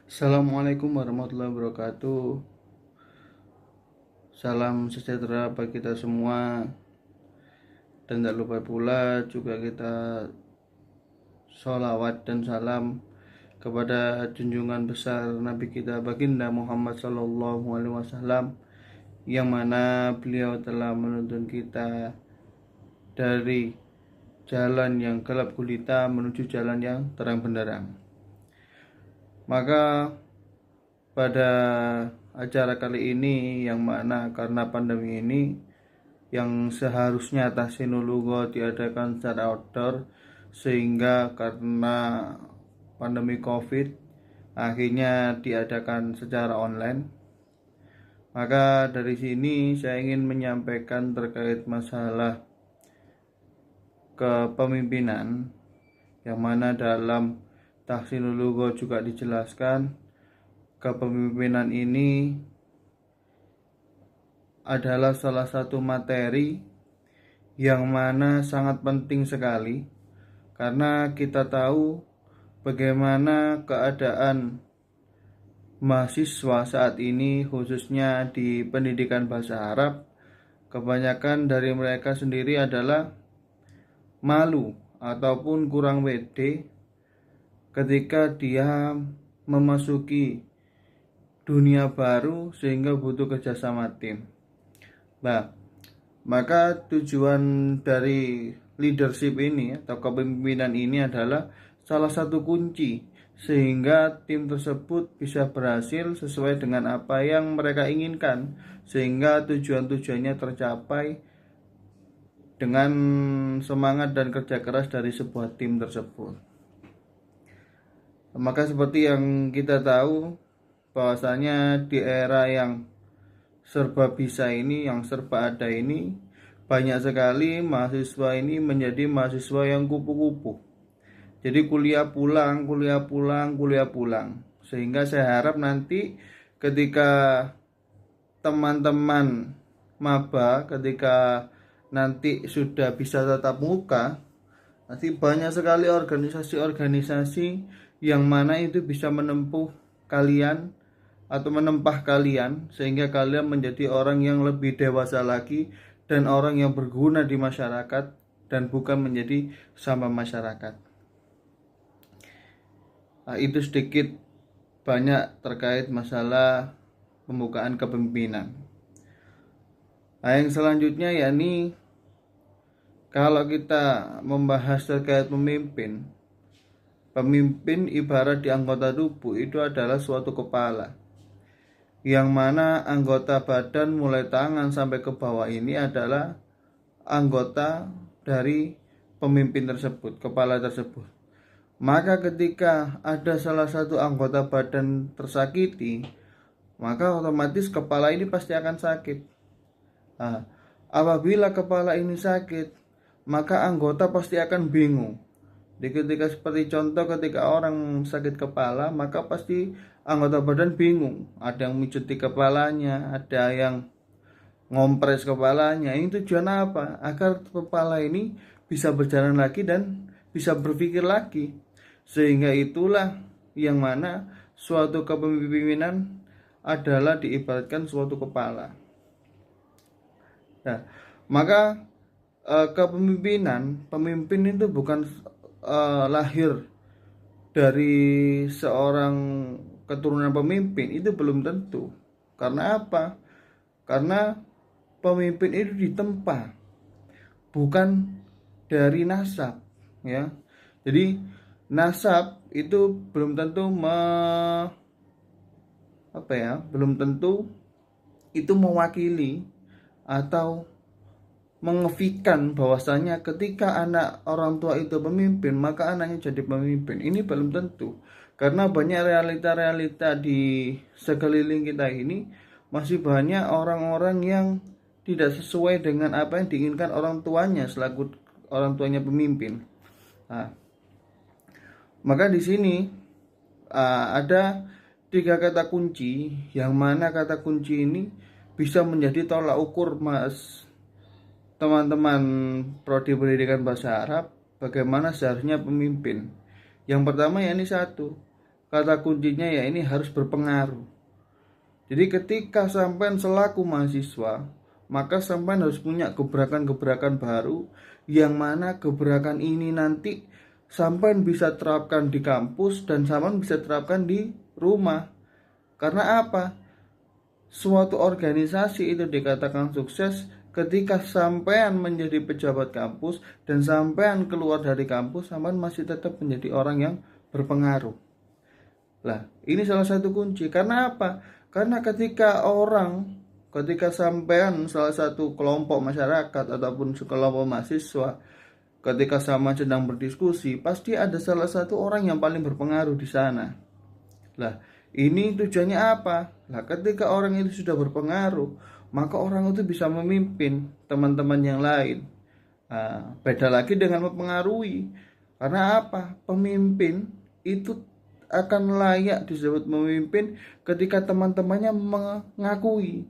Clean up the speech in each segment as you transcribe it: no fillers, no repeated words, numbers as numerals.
Assalamualaikum warahmatullahi wabarakatuh. Salam sejahtera bagi kita semua. Dan tak lupa pula juga kita sholawat dan salam kepada junjungan besar Nabi kita Baginda Muhammad Sallallahu Alaihi Wasallam, yang mana beliau telah menuntun kita dari jalan yang gelap gulita menuju jalan yang terang benderang. Maka pada acara kali ini, yang mana karena pandemi ini yang seharusnya Tahsinul diadakan secara outdoor, sehingga karena pandemi COVID akhirnya diadakan secara online. Maka dari sini saya ingin menyampaikan terkait masalah kepemimpinan, yang mana dalam Tahsinul juga dijelaskan kepemimpinan ini adalah salah satu materi yang mana sangat penting sekali, karena kita tahu bagaimana keadaan mahasiswa saat ini, khususnya di pendidikan bahasa Arab. Kebanyakan dari mereka sendiri adalah malu ataupun kurang pede ketika dia memasuki dunia baru, sehingga butuh kerjasama tim. Nah, maka tujuan dari leadership ini atau kepemimpinan ini adalah salah satu kunci sehingga tim tersebut bisa berhasil sesuai dengan apa yang mereka inginkan, sehingga tujuan-tujuannya tercapai dengan semangat dan kerja keras dari sebuah tim tersebut. Maka seperti yang kita tahu, bahwasanya di era yang serba bisa ini, yang serba ada ini, banyak sekali mahasiswa ini menjadi mahasiswa yang kupu-kupu. Jadi kuliah pulang, sehingga saya harap nanti ketika teman-teman maba, ketika nanti sudah bisa tatap muka, nanti banyak sekali organisasi-organisasi yang mana itu bisa menempuh kalian atau menempah kalian, sehingga kalian menjadi orang yang lebih dewasa lagi dan orang yang berguna di masyarakat, dan bukan menjadi sampah masyarakat. Nah, itu sedikit banyak terkait masalah pembukaan kepemimpinan. Nah, yang selanjutnya yakni kalau kita membahas terkait pemimpin, pemimpin ibarat di anggota tubuh itu adalah suatu kepala, yang mana anggota badan mulai tangan sampai ke bawah ini adalah anggota dari pemimpin tersebut, kepala tersebut. Maka ketika ada salah satu anggota badan tersakiti, maka otomatis kepala ini pasti akan sakit. Nah, apabila kepala ini sakit, maka anggota pasti akan bingung. Ketika seperti contoh, ketika orang sakit kepala, maka pasti anggota badan bingung. Ada yang mijuti kepalanya, ada yang ngompres kepalanya. Ini tujuan apa? Agar kepala ini bisa berjalan lagi dan bisa berpikir lagi. Sehingga itulah yang mana suatu kepemimpinan adalah diibaratkan suatu kepala. Nah, maka pemimpin itu bukan lahir dari seorang keturunan pemimpin, itu belum tentu. Karena apa? Karena pemimpin itu ditempa, bukan dari nasab, ya. Jadi nasab itu belum tentu belum tentu itu mewakili atau mengefikan bahwasanya ketika anak orang tua itu pemimpin, maka anaknya jadi pemimpin. Ini belum tentu, karena banyak realita-realita di sekeliling kita ini, masih banyak orang-orang yang tidak sesuai dengan apa yang diinginkan orang tuanya selaku orang tuanya pemimpin. Nah, maka di sini ada 3 kata kunci, yang mana kata kunci ini bisa menjadi tolak ukur teman-teman prodi pendidikan bahasa Arab bagaimana seharusnya pemimpin. Yang pertama yakni 1, kata kuncinya ya ini harus berpengaruh. Jadi ketika sampean selaku mahasiswa, maka sampean harus punya gebrakan-gebrakan baru, yang mana gebrakan ini nanti sampean bisa terapkan di kampus dan sampean bisa terapkan di rumah. Karena apa? Suatu organisasi itu dikatakan sukses ketika sampean menjadi pejabat kampus dan sampean keluar dari kampus, sampean masih tetap menjadi orang yang berpengaruh. Lah, ini salah satu kunci. Karena apa? Karena ketika sampean salah satu kelompok masyarakat ataupun sekelompok mahasiswa, ketika sama sedang berdiskusi, pasti ada salah satu orang yang paling berpengaruh di sana. Lah, ini tujuannya apa? Lah, ketika orang itu sudah berpengaruh, maka orang itu bisa memimpin teman-teman yang lain. Nah, beda lagi dengan mempengaruhi. Karena apa? Pemimpin itu akan layak disebut memimpin ketika teman-temannya mengakui.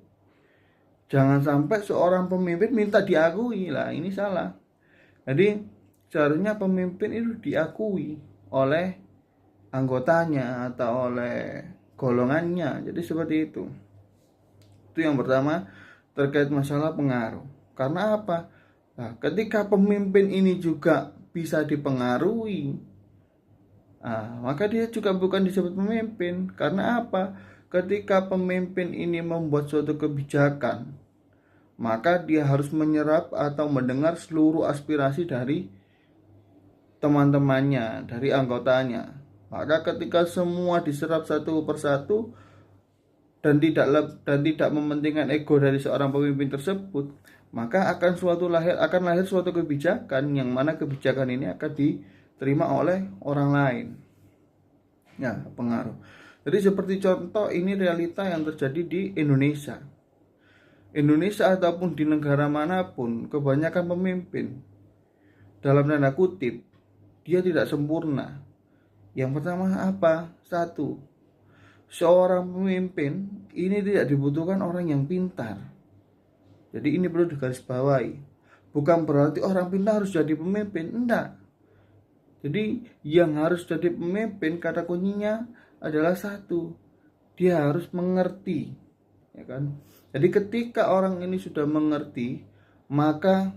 Jangan sampai seorang pemimpin minta diakui. Lah, ini salah. Jadi, seharusnya pemimpin itu diakui oleh anggotanya atau oleh golongannya. Jadi seperti itu. Itu yang pertama terkait masalah pengaruh. Karena apa? Nah, ketika pemimpin ini juga bisa dipengaruhi, maka dia juga bukan disebut pemimpin. Karena apa? Ketika pemimpin ini membuat suatu kebijakan, maka dia harus menyerap atau mendengar seluruh aspirasi dari teman-temannya, dari anggotanya. Maka ketika semua diserap satu persatu dan tidak mementingkan ego dari seorang pemimpin tersebut, maka akan lahir suatu kebijakan yang mana kebijakan ini akan diterima oleh orang lain. Ya, pengaruh. Jadi seperti contoh, ini realita yang terjadi di Indonesia. Indonesia ataupun di negara manapun, kebanyakan pemimpin dalam tanda kutip dia tidak sempurna. Yang pertama apa? Satu, seorang pemimpin ini tidak dibutuhkan orang yang pintar. Jadi ini perlu digarisbawahi. Bukan berarti orang pintar harus jadi pemimpin, enggak. Jadi yang harus jadi pemimpin, kata kuncinya adalah satu, dia harus mengerti, ya kan? Jadi ketika orang ini sudah mengerti, maka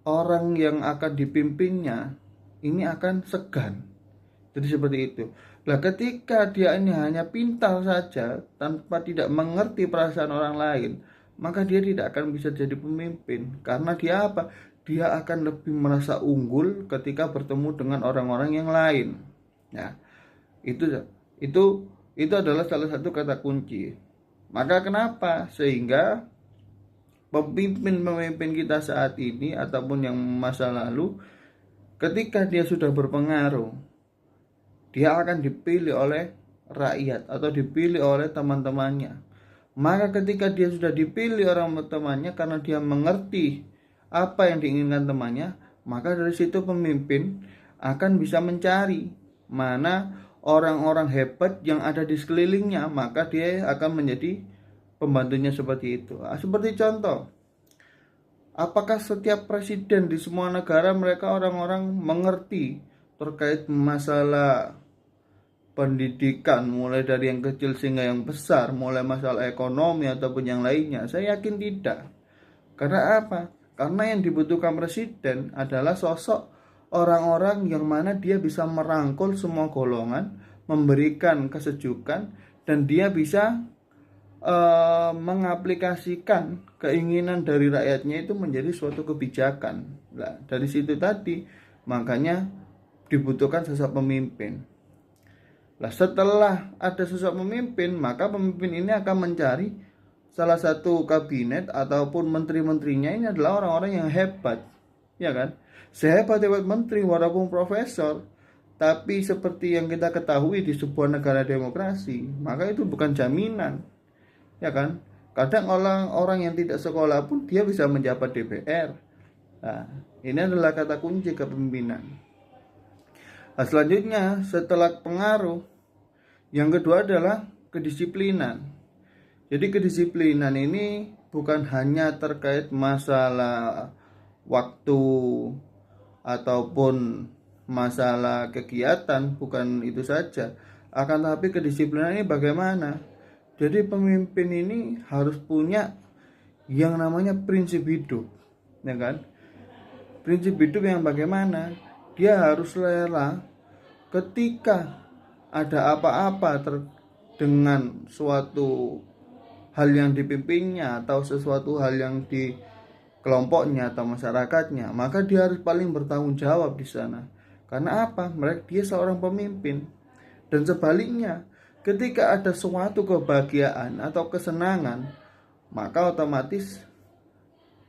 orang yang akan dipimpinnya ini akan segan. Jadi seperti itu. Nah, ketika dia ini hanya pintar saja tanpa tidak mengerti perasaan orang lain, maka dia tidak akan bisa jadi pemimpin. Karena dia apa? Dia akan lebih merasa unggul ketika bertemu dengan orang-orang yang lain. Ya, itu adalah salah satu kata kunci. Maka kenapa? Sehingga pemimpin kita saat ini ataupun yang masa lalu, ketika dia sudah berpengaruh, dia akan dipilih oleh rakyat atau dipilih oleh teman-temannya. Maka ketika dia sudah dipilih orang temannya karena dia mengerti apa yang diinginkan temannya, maka dari situ pemimpin akan bisa mencari mana orang-orang hebat yang ada di sekelilingnya, maka dia akan menjadi pembantunya seperti itu. Seperti contoh, apakah setiap presiden di semua negara mereka orang-orang mengerti terkait masalah pendidikan, mulai dari yang kecil sehingga yang besar, mulai masalah ekonomi ataupun yang lainnya? Saya yakin tidak. Karena apa? Karena yang dibutuhkan presiden adalah sosok orang-orang yang mana dia bisa merangkul semua golongan, memberikan kesejukan, dan dia bisa mengaplikasikan keinginan dari rakyatnya itu menjadi suatu kebijakan. Nah, dari situ tadi makanya dibutuhkan sosok pemimpin. Nah, setelah ada sosok pemimpin, maka pemimpin ini akan mencari salah satu kabinet ataupun menteri-menterinya ini adalah orang-orang yang hebat, ya kan? Sehebat-hebat menteri walaupun profesor, tapi seperti yang kita ketahui di sebuah negara demokrasi, maka itu bukan jaminan, ya kan? Kadang orang-orang yang tidak sekolah pun dia bisa menjabat DPR. Nah, ini adalah kata kunci kepemimpinan. Nah, selanjutnya setelah pengaruh, yang kedua adalah kedisiplinan. Jadi kedisiplinan ini bukan hanya terkait masalah waktu ataupun masalah kegiatan, bukan itu saja. Akan tetapi kedisiplinan ini bagaimana? Jadi pemimpin ini harus punya yang namanya prinsip hidup, ya kan? Prinsip hidup yang bagaimana? Dia harus rela ketika ada apa-apa dengan suatu hal yang dipimpinnya atau sesuatu hal yang di kelompoknya atau masyarakatnya, maka dia harus paling bertanggung jawab di sana. Karena apa? Dia seorang pemimpin. Dan sebaliknya, ketika ada suatu kebahagiaan atau kesenangan, maka otomatis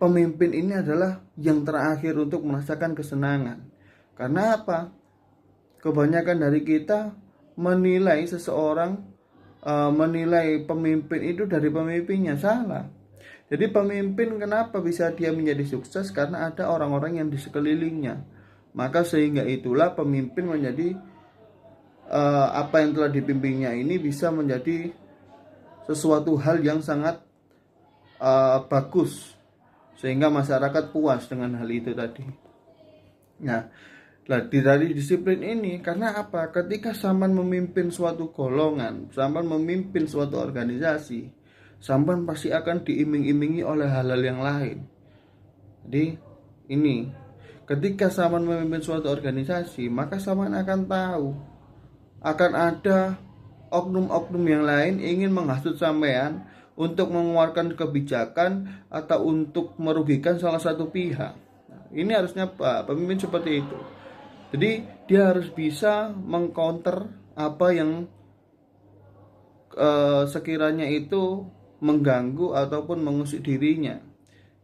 pemimpin ini adalah yang terakhir untuk merasakan kesenangan. Karena apa? Kebanyakan dari kita menilai seseorang, menilai pemimpin itu dari pemimpinnya. Salah. Jadi pemimpin kenapa bisa dia menjadi sukses? Karena ada orang-orang yang di sekelilingnya. Maka sehingga itulah pemimpin menjadi apa yang telah dipimpinnya ini bisa menjadi sesuatu hal yang sangat bagus, sehingga masyarakat puas dengan hal itu tadi. Nah, dari disiplin ini, karena apa? Ketika sampan memimpin suatu golongan, sampan memimpin suatu organisasi, sampan pasti akan diiming-imingi oleh hal-hal yang lain. Jadi ini, ketika sampan memimpin suatu organisasi, maka sampan akan tahu akan ada oknum-oknum yang lain ingin menghasut sampean untuk mengeluarkan kebijakan atau untuk merugikan salah satu pihak. Nah, ini harusnya pemimpin seperti itu. Jadi dia harus bisa mengcounter apa yang sekiranya itu mengganggu ataupun mengusik dirinya.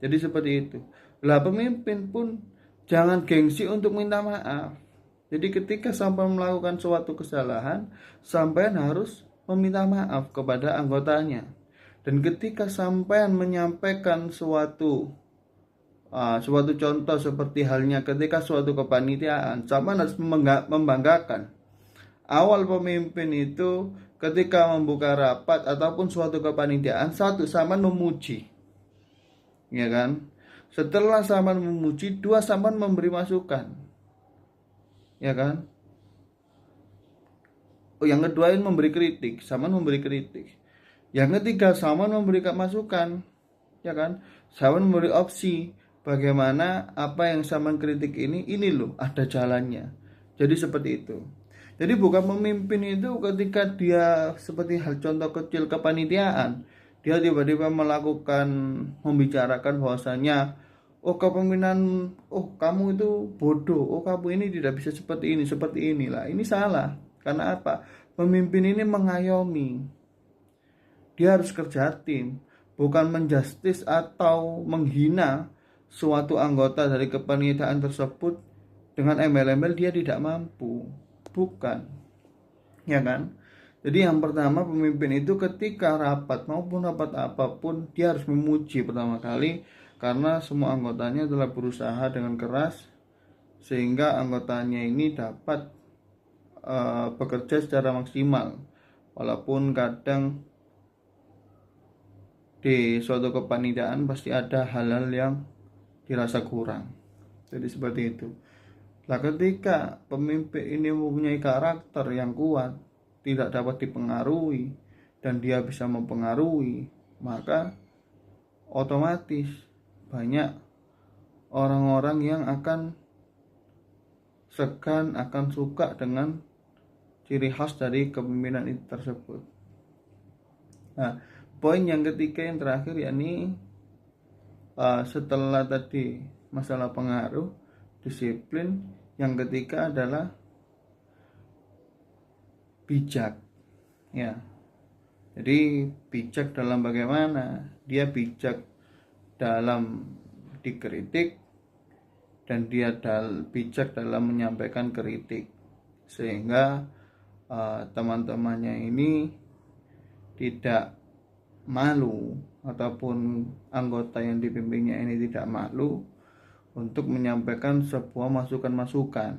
Jadi seperti itu. Lah pemimpin pun jangan gengsi untuk minta maaf. Jadi ketika sampai melakukan suatu kesalahan, sampean harus meminta maaf kepada anggotanya. Dan ketika sampean menyampaikan suatu contoh seperti halnya ketika suatu kepanitiaan, sampean harus membanggakan. Awal pemimpin itu ketika membuka rapat ataupun suatu kepanitiaan, satu sampean memuji, ya kan? Setelah sampean memuji, dua sampean memberi masukan, ya kan? Yang kedua ini memberi kritik, sama memberi kritik. Yang ketiga sama memberikan masukan, ya kan? Sama memberi opsi bagaimana apa yang sama kritik ini loh ada jalannya. Jadi seperti itu. Jadi bukan pemimpin itu ketika dia seperti hal contoh kecil kepanitiaan, dia tiba-tiba melakukan membicarakan bahwasanya kepemimpinan, kamu itu bodoh, kamu ini tidak bisa seperti inilah. Ini salah. Karena apa? Pemimpin ini mengayomi. Dia harus kerja tim, bukan menjustis atau menghina suatu anggota dari kepanitiaan tersebut dengan embel-embel dia tidak mampu. Bukan. Ya kan? Jadi yang pertama pemimpin itu ketika rapat maupun rapat apapun dia harus memuji pertama kali, karena semua anggotanya telah berusaha dengan keras sehingga anggotanya ini dapat bekerja secara maksimal. Walaupun kadang di suatu kepanitiaan pasti ada hal-hal yang dirasa kurang. Jadi seperti itu. Nah, ketika pemimpin ini mempunyai karakter yang kuat, tidak dapat dipengaruhi dan dia bisa mempengaruhi, maka otomatis banyak orang-orang yang akan segan, akan suka dengan ciri khas dari kepemimpinan itu tersebut. Nah, poin yang ketiga yang terakhir yakni setelah tadi masalah pengaruh, disiplin, yang ketiga adalah bijak. Ya. Jadi bijak dalam bagaimana? Dia bijak dalam dikritik dan dia bijak dalam menyampaikan kritik, sehingga teman-temannya ini tidak malu ataupun anggota yang dipimpinnya ini tidak malu untuk menyampaikan sebuah masukan-masukan.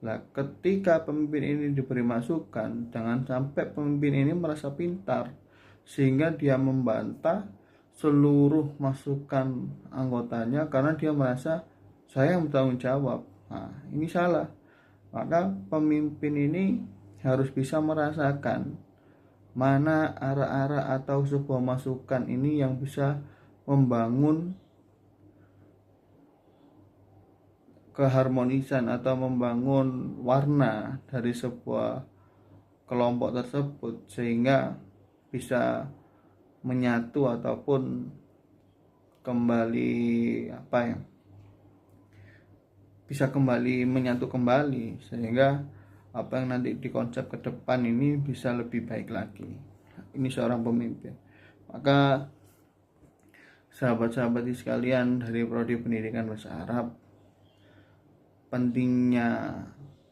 Nah, ketika pemimpin ini diberi masukan, jangan sampai pemimpin ini merasa pintar sehingga dia membantah seluruh masukan anggotanya karena dia merasa saya yang bertanggung jawab. Nah, ini salah. Maka pemimpin ini harus bisa merasakan mana arah-arah atau sebuah masukan ini yang bisa membangun keharmonisan atau membangun warna dari sebuah kelompok tersebut sehingga bisa menyatu ataupun kembali bisa kembali menyatu kembali sehingga apa yang nanti di konsep ke depan ini bisa lebih baik lagi. Ini seorang pemimpin. Maka sahabat-sahabat sekalian dari prodi pendidikan bahasa Arab, pentingnya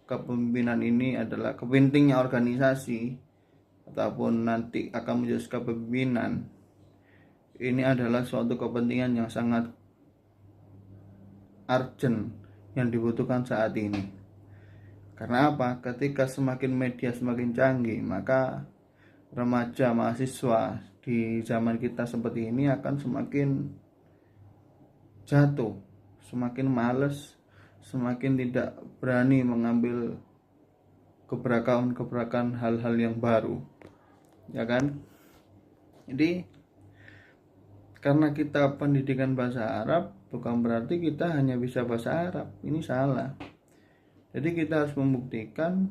kepemimpinan ini adalah pentingnya organisasi ataupun nanti akan menjadi kepemimpinan. Ini adalah suatu kepentingan yang sangat urgent yang dibutuhkan saat ini. Karena apa? Ketika semakin media semakin canggih, maka remaja mahasiswa di zaman kita seperti ini akan semakin jatuh, semakin males, semakin tidak berani mengambil gebrakan hal-hal yang baru, ya kan? Jadi karena kita pendidikan bahasa Arab bukan berarti kita hanya bisa bahasa Arab. Ini salah. Jadi kita harus membuktikan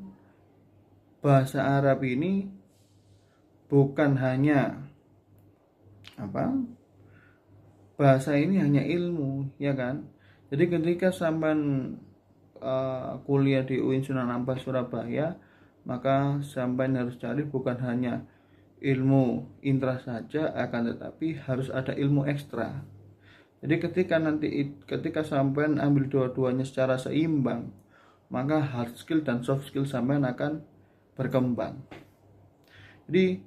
bahasa Arab ini bukan hanya bahasa ini hanya ilmu, ya kan? Jadi ketika sampai kuliah di UIN Sunan Ampel Surabaya, maka sampai harus cari bukan hanya ilmu intra saja, akan tetapi harus ada ilmu ekstra. Jadi ketika sampai ambil dua-duanya secara seimbang, maka hard skill dan soft skill sampean akan berkembang. Jadi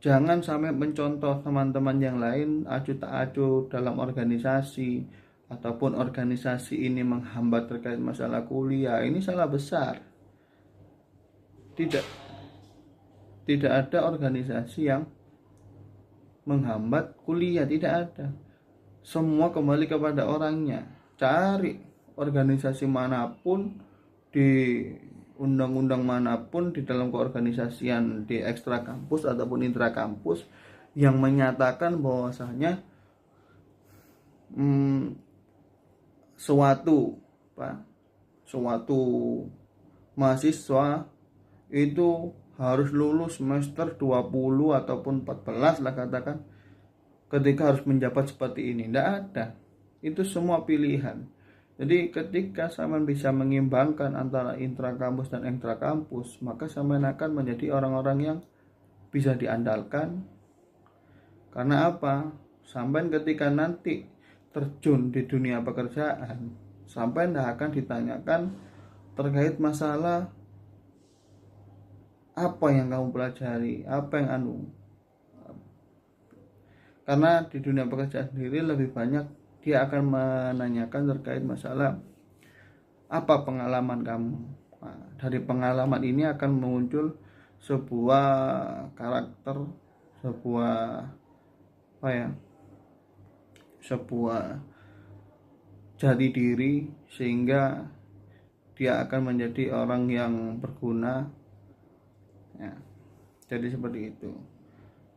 jangan sampai mencontoh teman-teman yang lain acuh tak acuh dalam organisasi ataupun organisasi ini menghambat terkait masalah kuliah. Ini salah besar. Tidak ada organisasi yang menghambat kuliah, tidak ada. Semua kembali kepada orangnya. Cari organisasi manapun, di undang-undang manapun, di dalam keorganisasian di ekstra kampus ataupun intra kampus yang menyatakan bahwasanya suatu mahasiswa itu harus lulus semester 20 ataupun 14 lah katakan, ketika harus menjabat seperti ini. Tidak ada. Itu semua pilihan. Jadi ketika sampean bisa mengimbangkan antara intra kampus dan ekstra kampus, maka sampean akan menjadi orang-orang yang bisa diandalkan. Karena apa? Sampean ketika nanti terjun di dunia pekerjaan, sampean tidak akan ditanyakan terkait masalah apa yang kamu pelajari, apa yang karena di dunia pekerjaan sendiri lebih banyak dia akan menanyakan terkait masalah apa pengalaman kamu. Nah, dari pengalaman ini akan muncul sebuah karakter, sebuah jati diri, sehingga dia akan menjadi orang yang berguna. Ya, jadi seperti itu.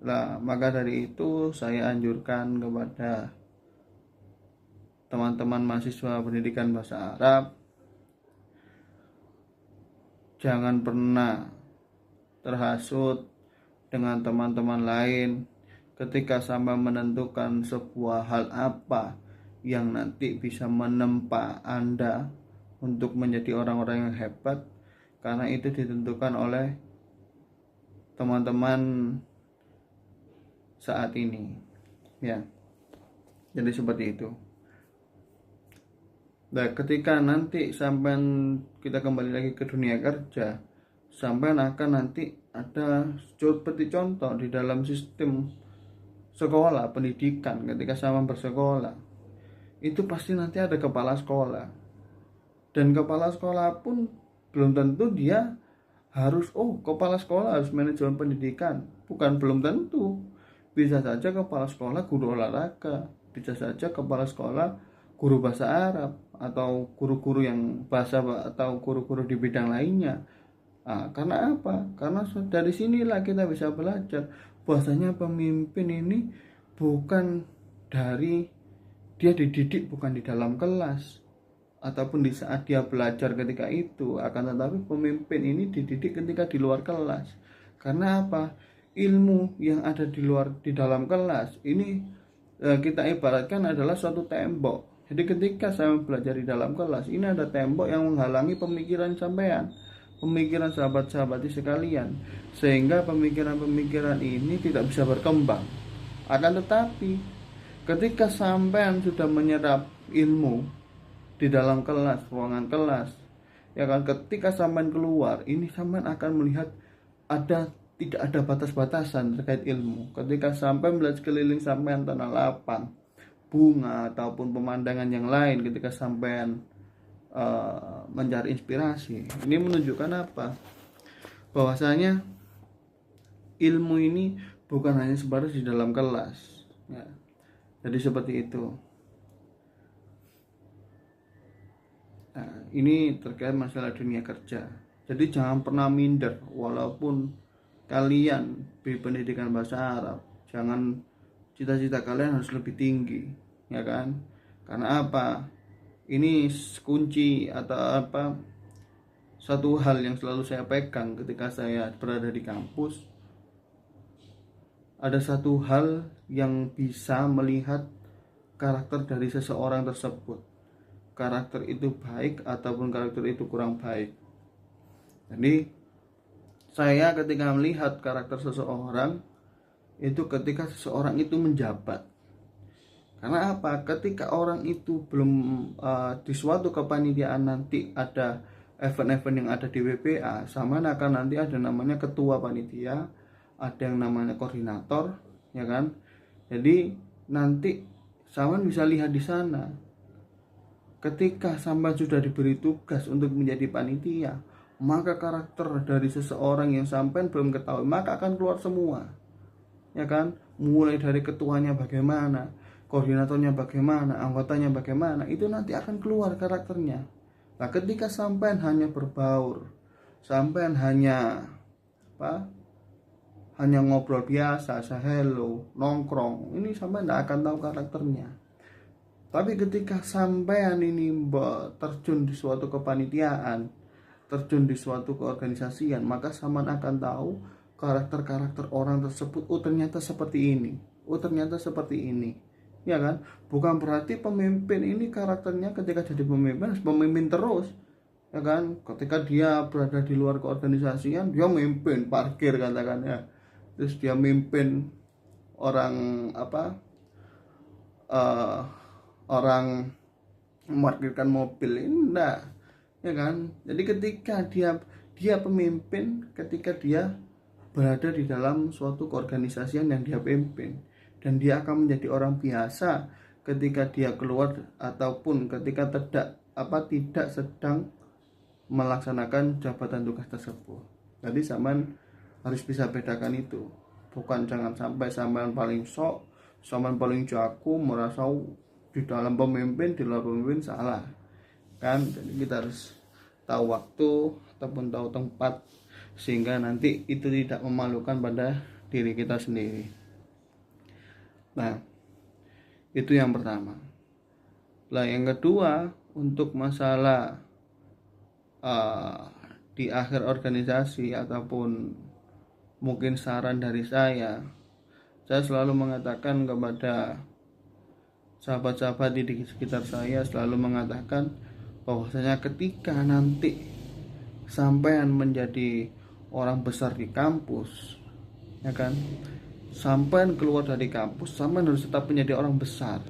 Nah, maka dari itu saya anjurkan kepada teman-teman mahasiswa pendidikan bahasa Arab, jangan pernah terhasut dengan teman-teman lain ketika sampai menentukan sebuah hal apa yang nanti bisa menempa Anda untuk menjadi orang-orang yang hebat, karena itu ditentukan oleh teman-teman saat ini, ya. Jadi seperti itu. Nah, ketika nanti sampai kita kembali lagi ke dunia kerja, sampai akan nanti ada seperti contoh di dalam sistem sekolah pendidikan. Ketika sampai bersekolah, itu pasti nanti ada kepala sekolah, dan kepala sekolah pun belum tentu dia harus kepala sekolah harus manajemen pendidikan. Belum tentu. Bisa saja kepala sekolah guru olahraga, bisa saja kepala sekolah guru bahasa Arab, atau guru-guru yang bahasa, atau guru-guru di bidang lainnya, Karena apa? Karena dari sinilah kita bisa belajar bahwasanya pemimpin ini bukan dari dia dididik bukan di dalam kelas ataupun di saat dia belajar ketika itu, akan tetapi pemimpin ini dididik ketika di luar kelas. Karena apa? Ilmu yang ada di dalam kelas ini kita ibaratkan adalah suatu tembok. Jadi ketika saya belajar di dalam kelas, ini ada tembok yang menghalangi pemikiran sampean, pemikiran sahabat-sahabat sekalian, sehingga pemikiran-pemikiran ini tidak bisa berkembang. Akan tetapi ketika sampean sudah menyerap ilmu di dalam kelas, ruangan kelas, ya kan, ketika sampean keluar, ini sampean akan melihat tidak ada batas-batasan terkait ilmu. Ketika sampean melihat sekeliling sampean tanah lapang, bunga ataupun pemandangan yang lain, ketika sampean mencari inspirasi, ini menunjukkan apa? Bahwasanya ilmu ini bukan hanya sebatas di dalam kelas, ya. Jadi seperti itu. Nah, ini terkait masalah dunia kerja. Jadi jangan pernah minder walaupun kalian berpendidikan bahasa Arab. Jangan cita-cita kalian harus lebih tinggi, ya kan? Karena apa? Ini kunci atau apa? Satu hal yang selalu saya pegang ketika saya berada di kampus. Ada satu hal yang bisa melihat karakter dari seseorang tersebut. Karakter itu baik ataupun karakter itu kurang baik. Jadi saya ketika melihat karakter seseorang itu ketika seseorang itu menjabat. Karena apa? Ketika orang itu belum di suatu kepanitiaan nanti ada event-event yang ada di WPA, sama akan nanti ada namanya ketua panitia, ada yang namanya koordinator, ya kan? Jadi nanti Saman bisa lihat di sana. Ketika Saman sudah diberi tugas untuk menjadi panitia, maka karakter dari seseorang yang Saman belum ketahui maka akan keluar semua, ya kan? Mulai dari ketuanya bagaimana, koordinatornya bagaimana, anggotanya bagaimana, itu nanti akan keluar karakternya. Nah, ketika Saman hanya berbaur, Saman hanya hanya ngobrol biasa, hello, nongkrong, ini sampai tidak akan tahu karakternya. Tapi ketika sampean ini terjun di suatu kepanitiaan, terjun di suatu keorganisasian, maka sampean akan tahu karakter-karakter orang tersebut. Oh ternyata seperti ini, oh ternyata seperti ini, ya kan? Bukan berarti pemimpin ini karakternya ketika jadi pemimpin terus, ya kan? Ketika dia berada di luar keorganisasian, dia memimpin parkir katakan ya. Terus dia memimpin orang orang memarkirkan mobil, ini enggak, ya kan? Jadi ketika dia pemimpin ketika dia berada di dalam suatu keorganisasian yang dia pimpin, dan dia akan menjadi orang biasa ketika dia keluar ataupun ketika tidak sedang melaksanakan jabatan tugas tersebut. Jadi Saman harus bisa bedakan itu. Bukan jangan sampai Saman paling sok, Saman paling jago, merasa di dalam pemimpin, di luar pemimpin, salah kan? Jadi kita harus tahu waktu ataupun tahu tempat sehingga nanti itu tidak memalukan pada diri kita sendiri. Nah, itu yang pertama. Nah, yang kedua, untuk masalah di akhir organisasi ataupun mungkin saran dari saya selalu mengatakan kepada sahabat-sahabat di sekitar saya, selalu mengatakan bahwasanya ketika nanti sampean menjadi orang besar di kampus, ya kan, sampean keluar dari kampus, sampean harus tetap menjadi orang besar,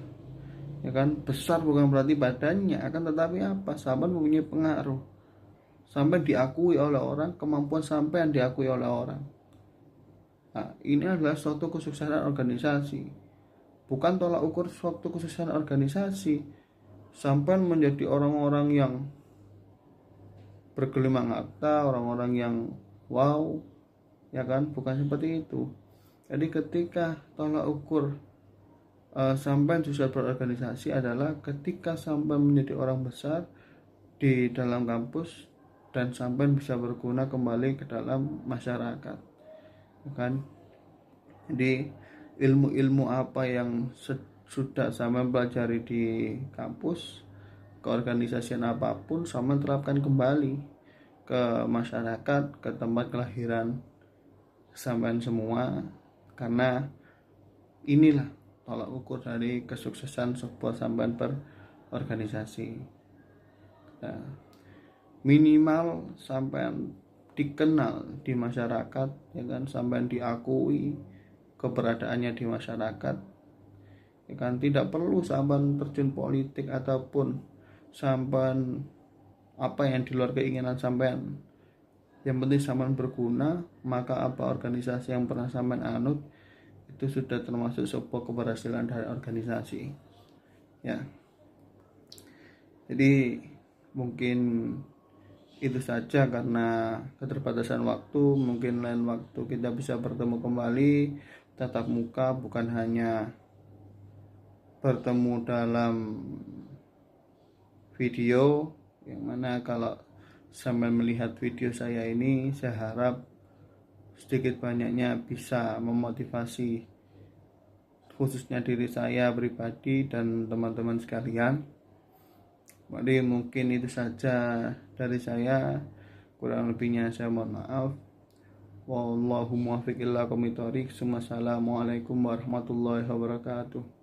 ya kan? Besar bukan berarti badannya, akan tetapi apa? Sampean mempunyai pengaruh, sampean diakui oleh orang, kemampuan sampean diakui oleh orang. Nah, ini adalah suatu kesuksesan organisasi. Bukan tolak ukur suatu kesuksesan organisasi sampai menjadi orang-orang yang bergelimang harta, orang-orang yang wow, ya kan? Bukan seperti itu. Jadi ketika tolak ukur sampai susah berorganisasi adalah ketika sampai menjadi orang besar di dalam kampus dan sampean bisa berguna kembali ke dalam masyarakat, kan? Jadi ilmu-ilmu apa yang sudah sampean pelajari di kampus, keorganisasian apapun, sampean terapkan kembali ke masyarakat, ke tempat kelahiran sampean semua, karena inilah tolak ukur dari kesuksesan sebuah sampean berorganisasi. Nah, minimal sampean dikenal di masyarakat, ya kan, sampean diakui keberadaannya di masyarakat, ya kan. Tidak perlu sampean terjun politik ataupun sampean apa yang di luar keinginan sampean. Yang penting sampean berguna, maka apa organisasi yang pernah sampean anut itu sudah termasuk sebuah keberhasilan dari organisasi, ya. Jadi mungkin itu saja karena keterbatasan waktu. Mungkin lain waktu kita bisa bertemu kembali tatap muka, bukan hanya bertemu dalam video, yang mana kalau sambil melihat video saya ini, saya harap sedikit banyaknya bisa memotivasi khususnya diri saya pribadi dan teman-teman sekalian. Jadi mungkin itu saja dari saya, kurang lebihnya saya mohon maaf. Wallahu muwaffiq ila aqwamit thoriq. Wassalamualaikum warahmatullahi wabarakatuh.